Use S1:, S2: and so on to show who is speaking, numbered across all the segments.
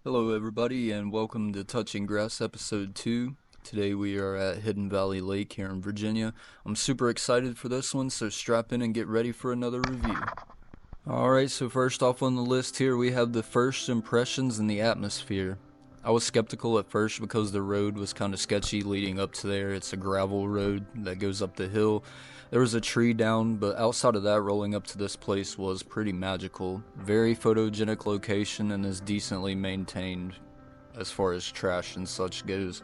S1: Hello everybody and welcome to Touching Grass episode 2. Today we are at Hidden Valley Lake here in Virginia. I'm super excited for this one, so strap in and get ready for another review. Alright, so first off on the list here we have the first impressions in the atmosphere. I was skeptical at first because the road was kind of sketchy leading up to there. It's a gravel road that goes up the hill. There was a tree down, but outside of that, rolling up to this place was pretty magical. Very photogenic location and is decently maintained as far as trash and such goes.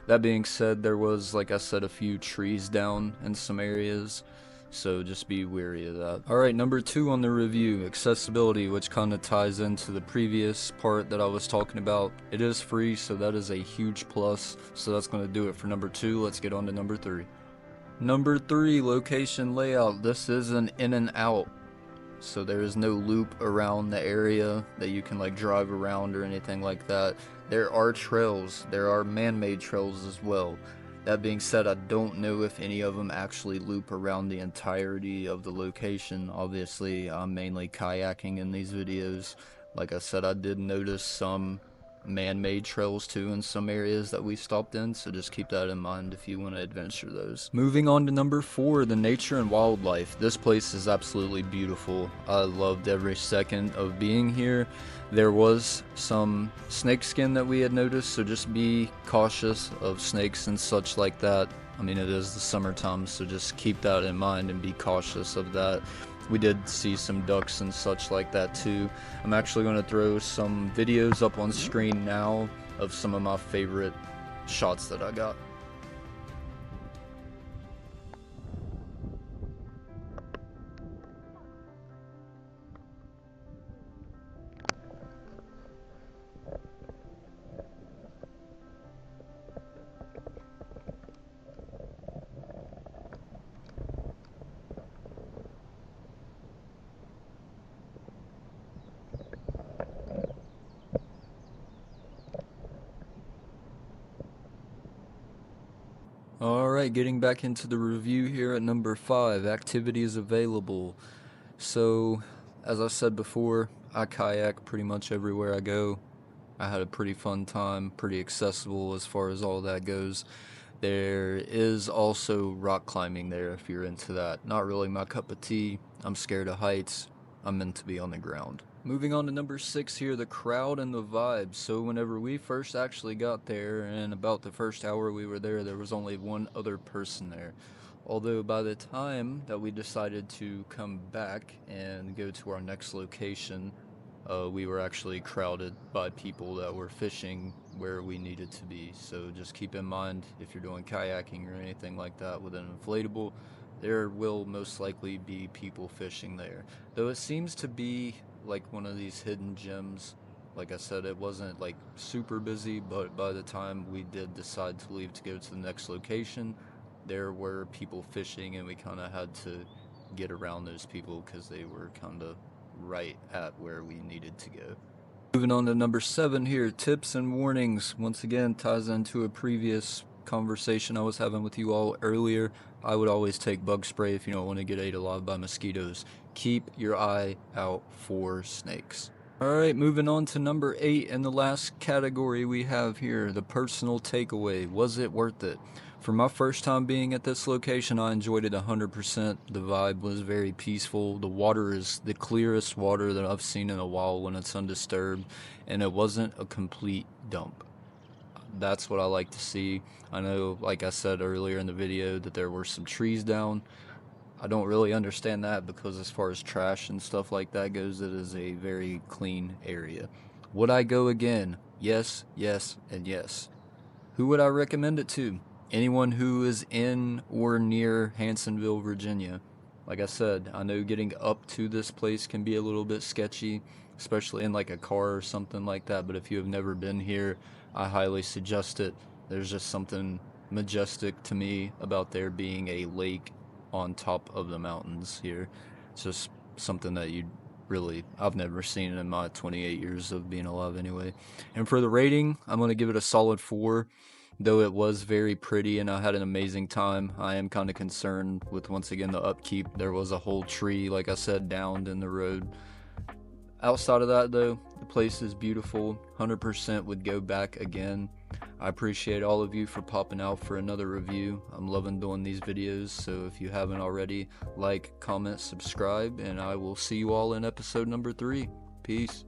S1: That being said, there was, like I said, a few trees down in some areas, so just be wary of that. Alright, number 2 on the review, accessibility, which kind of ties into the previous part that I was talking about. It is free, so that is a huge plus, so that's going to do it for number 2. Let's get on to number 3. Number 3, location layout. This is an in and out, so there is no loop around the area that you can like drive around or anything like that. There are trails, there are man-made trails as well. That being said, I don't know if any of them actually loop around the entirety of the location. Obviously, I'm mainly kayaking in these videos. Like I said, I did notice some man-made trails too in some areas that we stopped in, so just keep that in mind if you want to adventure those. Moving on to number 4, the nature and wildlife. This place is absolutely beautiful. I loved every second of being here. There was some snake skin that we had noticed, so just be cautious of snakes and such like that. I mean, it is the summertime, so just keep that in mind and be cautious of that. We did see some ducks and such like that too. I'm actually going to throw some videos up on screen now of some of my favorite shots that I got. Alright, getting back into the review here at number 5, activities available. So, as I said before, I kayak pretty much everywhere I go. I had a pretty fun time, pretty accessible as far as all that goes. There is also rock climbing there if you're into that. Not really my cup of tea. I'm scared of heights. I'm meant to be on the ground. Moving on to number 6 here, the crowd and the vibe. So whenever we first actually got there, and about the first hour we were there was only one other person there. Although by the time that we decided to come back and go to our next location, we were actually crowded by people that were fishing where we needed to be. So just keep in mind, if you're doing kayaking or anything like that with an inflatable, there will most likely be people fishing there. Though it seems to be like one of these hidden gems. Like I said, it wasn't like super busy, but by the time we did decide to leave to go to the next location, there were people fishing and we kind of had to get around those people because they were kind of right at where we needed to go. Moving on to number 7 here, tips and warnings. Once again, ties into a previous conversation I was having with you all earlier. I would always take bug spray if you don't want to get ate alive by mosquitoes. Keep your eye out for snakes. Alright, moving on to number 8 and the last category we have here, the personal takeaway. Was it worth it? For my first time being at this location, I enjoyed it 100%. The vibe was very peaceful. The water is the clearest water that I've seen in a while when it's undisturbed, and it wasn't a complete dump. That's what I like to see. I know, like I said earlier in the video, that there were some trees down. I don't really understand that because as far as trash and stuff like that goes, it is a very clean area. Would I go again? Yes, yes, and yes. Who would I recommend it to? Anyone who is in or near Hansonville, Virginia. Like I said, I know getting up to this place can be a little bit sketchy, especially in like a car or something like that, but if you have never been here, I highly suggest it. There's just something majestic to me about there being a lake on top of the mountains here. It's just something that I've never seen in my 28 years of being alive anyway. And for the rating, I'm going to give it a solid 4. Though it was very pretty and I had an amazing time, I am kind of concerned with, once again, the upkeep. There was a whole tree, like I said, downed in the road. Outside of that, though, the place is beautiful. 100% would go back again. I appreciate all of you for popping out for another review. I'm loving doing these videos, so if you haven't already, like, comment, subscribe, and I will see you all in episode number 3. Peace.